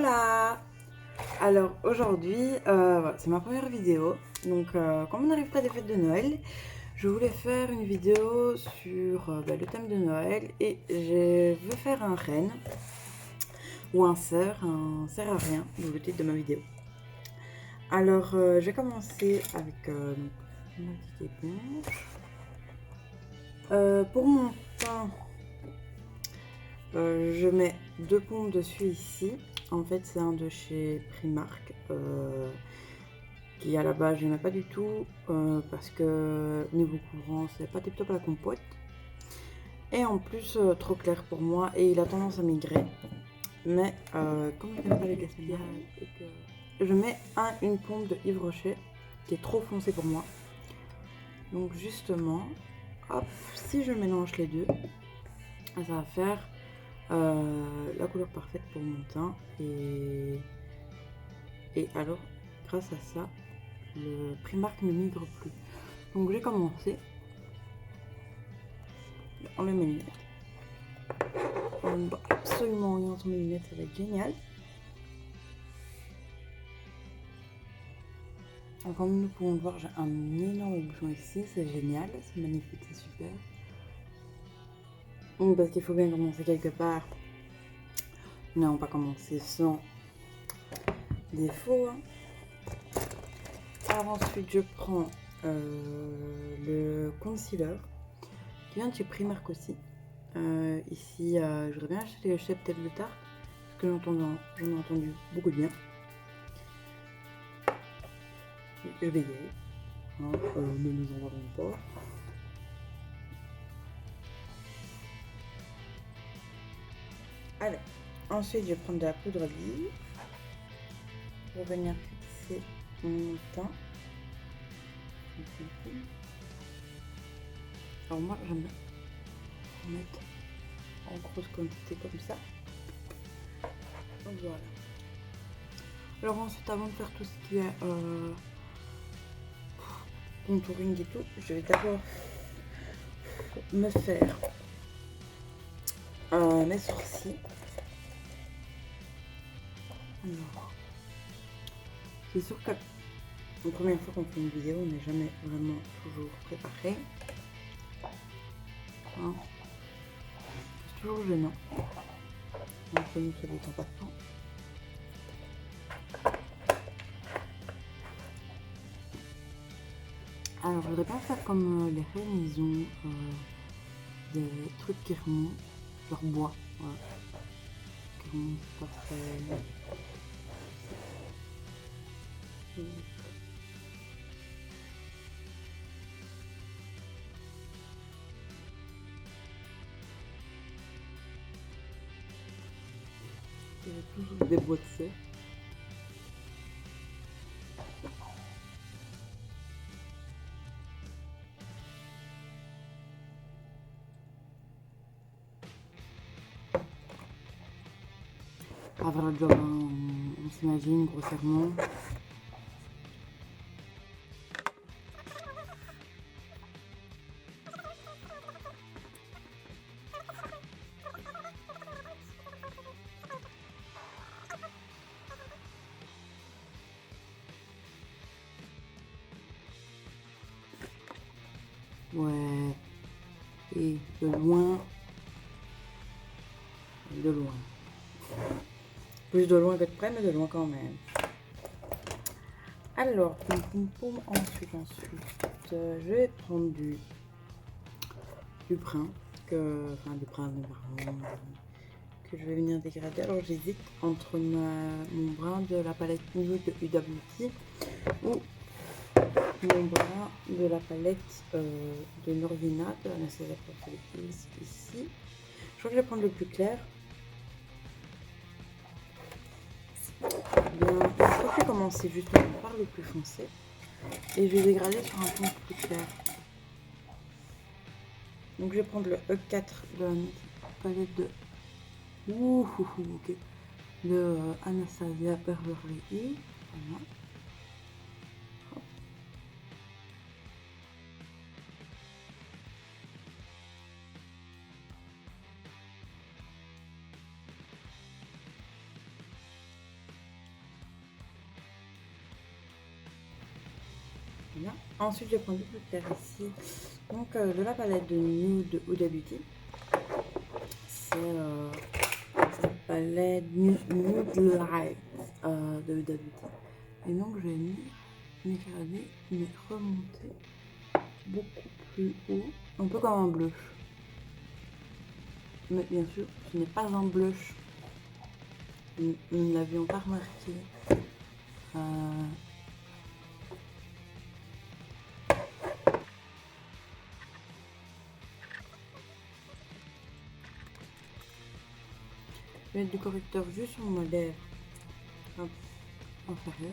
Hola! Alors aujourd'hui, voilà, c'est ma première vidéo. Donc comme on arrive près des fêtes de Noël, je voulais faire une vidéo sur le thème de Noël. Et je veux faire un renne ou un sert à rien, dans le titre de ma vidéo. Alors j'ai commencé avec ma petite éponge. Pour mon teint, je mets 2 pompes dessus ici. En fait, c'est un de chez Primark qui à la base je n'aimais pas du tout parce que niveau couvrant c'est pas tip top à la compote et en plus trop clair pour moi et il a tendance à migrer. Mais comme je n'aime pas les gaspillages et que je mets une pompe de Yves Rocher qui est trop foncée pour moi. Donc justement, hop, si je mélange les deux, ça va faire la couleur parfaite pour mon teint et alors grâce à ça le Primark ne migre plus. Donc j'ai commencé en mes lunettes. On ne voit absolument rien sur mes lunettes, ça va être génial. Alors, comme nous pouvons le voir, j'ai un énorme bouchon ici, c'est génial, c'est magnifique, c'est super. Donc parce qu'il faut bien commencer quelque part. Non, on va pas commencer sans défaut. Alors ensuite je prends le concealer qui vient de chez Primark aussi. Ici je voudrais bien acheter le Shape Tape de Tarte parce que j'en ai entendu beaucoup de bien. Je vais y aller, hein, ne nous en parlons pas. Alors ensuite je vais prendre de la poudre d'huile pour venir fixer mon teint. Alors moi j'aime bien mettre en grosse quantité comme ça. Donc voilà. Alors ensuite, avant de faire tout ce qui est contouring et tout, je vais d'abord me faire mes sourcils. Alors, c'est sûr que la première fois qu'on fait une vidéo, on n'est jamais vraiment toujours préparé. Hein, c'est toujours gênant. Donc nous, ça détend pas de temps. Alors, je voudrais pas faire comme les reines, ils ont des trucs qui remontent, leur bois, voilà. Qui remontent pas très... Il y a toujours des bois de cire. Avant le job, hein, on s'imagine grossièrement. Ouais, et de loin, de loin. Plus de loin que de près, mais de loin quand même. Alors, ensuite, je vais prendre du brun, du brun de marron, que je vais venir dégrader. Alors, j'hésite entre mon brun de la palette Nude de Huda Beauty ou mon brun de la palette de Norvina de Anastasia Beverly Hills ici. Je crois que je vais prendre le plus clair. Bien, je crois que je vais commencer justement par le plus foncé et je vais dégrader sur un ton plus clair. Donc je vais prendre le E4 de la palette de de Anastasia Beverly Hills. Voilà. Voilà. Ensuite, je prends du plus clair ici. Donc, de la palette de Nude Huda Beauty. C'est la palette Nude Light de Huda Beauty. Et donc, j'ai mis mes gradés, mais remontés beaucoup plus haut, un peu comme un blush. Mais bien sûr, ce n'est pas un blush. Nous ne l'avions pas remarqué. Je vais mettre du correcteur juste sur ma lèvre inférieure.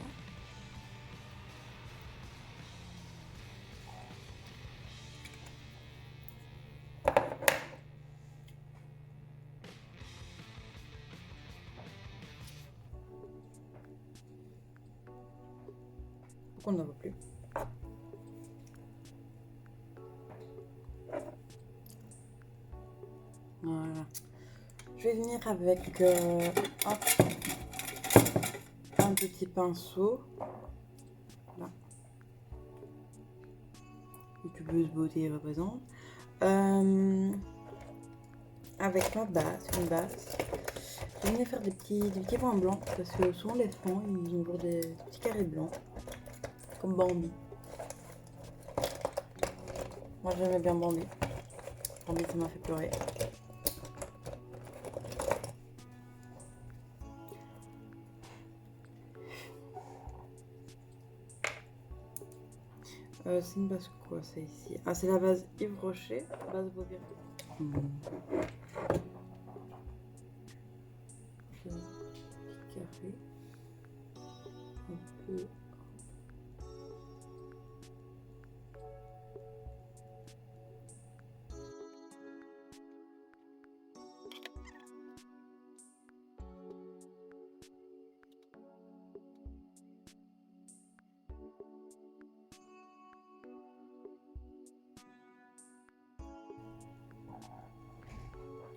Qu'on n'en voit plus. Voilà. Je vais venir avec un petit pinceau. Là. Youtubeuse beauté représente. Avec ma base, une base. Je vais venir faire des petits points blancs parce que souvent les fonds ils ont toujours des petits carrés blancs. Comme Bambi. Moi j'aimais bien Bambi. Bambi ça m'a fait pleurer. C'est une base quoi c'est ici? Ah c'est la base Yves Rocher, base Bobby. Petit carré. Un peu.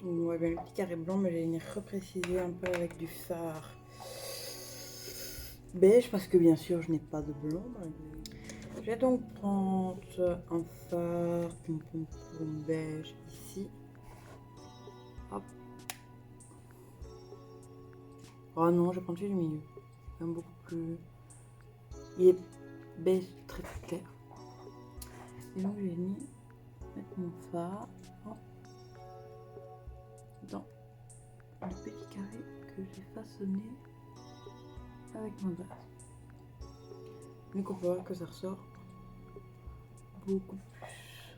On voit bien le petit carré blanc, mais j'ai reprécisé un peu avec du fard beige parce que bien sûr je n'ai pas de blanc. Je vais donc prendre un fard beige ici. Hop. Oh non, je prends celui du milieu. C'est beaucoup plus. Il est beige très clair. Et donc je vais mettre mon fard dans le petit carré que j'ai façonné avec ma base. Donc on peut voir que ça ressort beaucoup plus.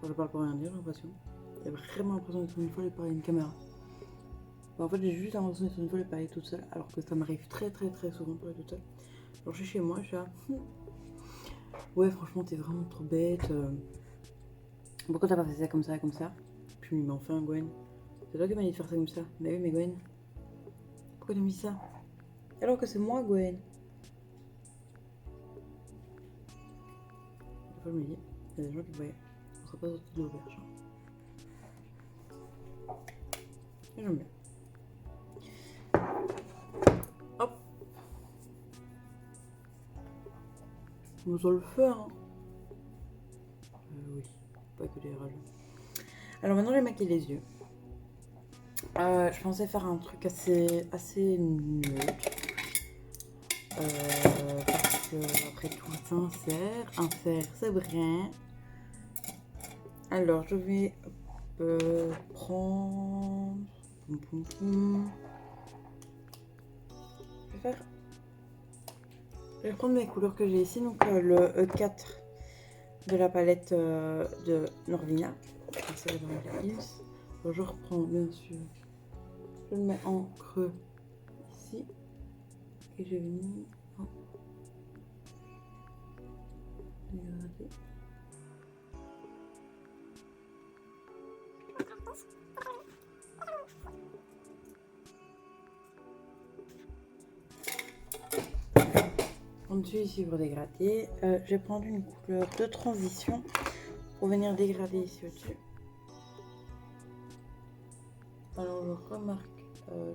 Bon, je parle pour rien dire, j'ai l'impression. J'ai vraiment l'impression d'être une folle et parler à une caméra. Bon, en fait, j'ai juste l'impression d'être une folle et parler toute seule, alors que ça m'arrive très souvent de parler toute seule. Alors je suis chez moi, je suis là. Ouais, franchement, t'es vraiment trop bête. Pourquoi t'as pas fait ça comme ça, comme ça? Puis je me dis, mais enfin, Gwen, c'est toi qui m'as dit de faire ça comme ça. Mais oui, mais Gwen, pourquoi t'as mis ça? Alors que c'est moi, Gwen. Des fois, je me dis, il y a des gens qui voyaient. On serait pas sortis de l'auberge. Et j'aime bien. Hop. On va le faire, hein. Oui, pas que des rageux. Alors maintenant, je vais maquiller les yeux. Je pensais faire un truc assez neutre. Parce que, après tout, sincère, un fer, c'est vrai. Alors, je vais prendre. Je vais prendre mes couleurs que j'ai ici. Donc, le E4 de la palette de Norvina. Alors, je reprends, bien sûr. Je le mets en creux ici. Et je vais venir en dégradé. En dessus ici pour dégrader, je vais prendre une couleur de transition pour venir dégrader ici au-dessus. Alors je remarque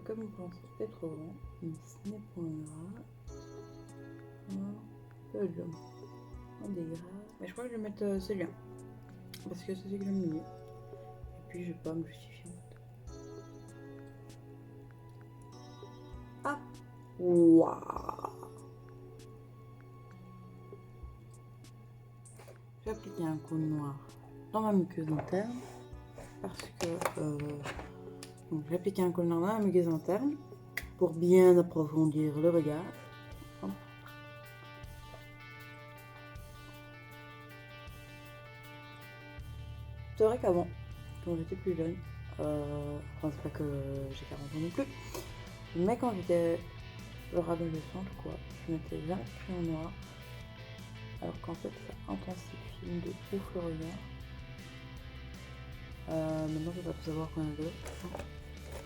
que mon pinceau est trop grand, mais ce n'est pas grave. On dégrade. Mais je crois que je vais mettre celui-là. Parce que c'est celui que j'aime le mieux. Et puis je vais pas me justifier en fait. Ah! Waouh! Je vais appliquer un cône noir dans ma muqueuse interne. Parce que donc j'ai appliqué un cône noir dans ma muqueuse interne pour bien approfondir le regard. C'est vrai qu'avant, quand j'étais plus jeune, enfin c'est pas que j'ai 40 ans non plus, mais quand j'étais genre adolescente ou quoi, je mettais jamais de crayon noir, alors qu'en fait ça intensifie de ouf le regard. Maintenant je vais pas tout savoir qu'on a d'autres.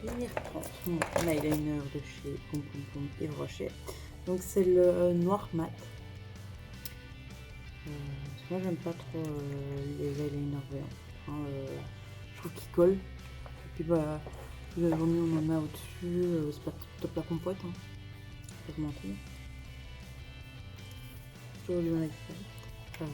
1h30, mon eyeliner de chez Poum Poum Poum Yves Rocher. Donc c'est le noir mat. Moi j'aime pas trop les eyeliners verts. Je trouve qu'ils collent. Et puis bah, la journée on en a au-dessus, c'est pas top la compote. Hein. Pas se mentir. Toujours du mal avec ça.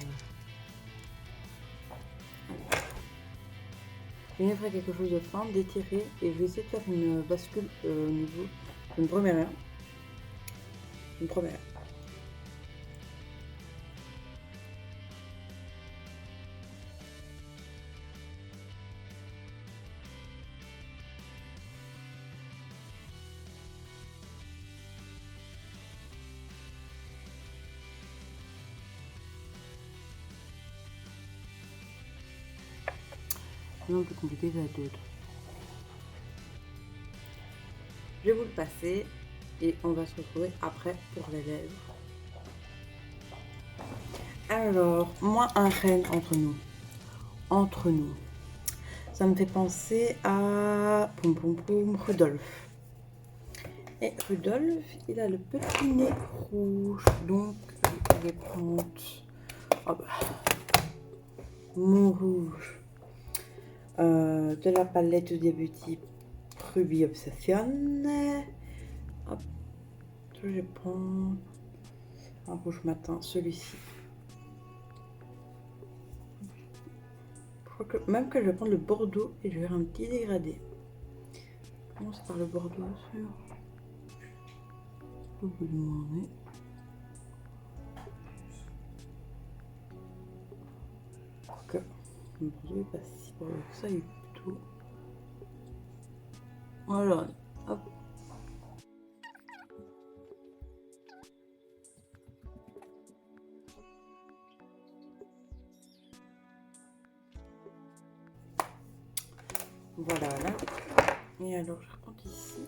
Je vais faire quelque chose de fin, d'étirer, et je vais essayer de faire une bascule au niveau d'une première heure. Une première heure. Non plus compliqué que d'autres. Je vais vous le passer et on va se retrouver après pour les lèvres. Alors, moi un renne entre nous, ça me fait penser à Poum Poum Poum Rudolph. Et Rudolph, il a le petit nez rouge, donc je vais prendre mon rouge de la palette de Beauty Ruby Obsession. Hop, je vais prendre un rouge matin, celui-ci. Je crois que même que je vais prendre le bordeaux et je vais faire un petit dégradé. Je commence par le bordeaux sur le bout de mon nez. Que le bordeaux est pas si bordeaux que ça, il est plutôt. Voilà, hop. Voilà, là. Et alors, je reprends ici.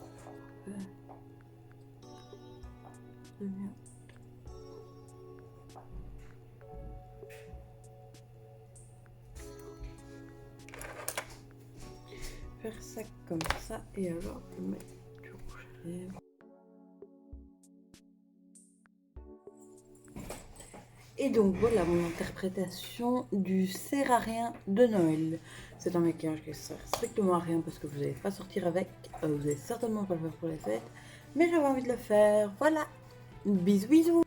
Faire ça comme ça. Et alors, je mets du rouge à lèvres. Et donc voilà mon interprétation du sert à rien de Noël. C'est un maquillage qui sert strictement à rien parce que vous n'allez pas sortir avec, vous n'allez certainement pas le faire pour les fêtes, mais j'avais envie de le faire, voilà. Bisous bisous.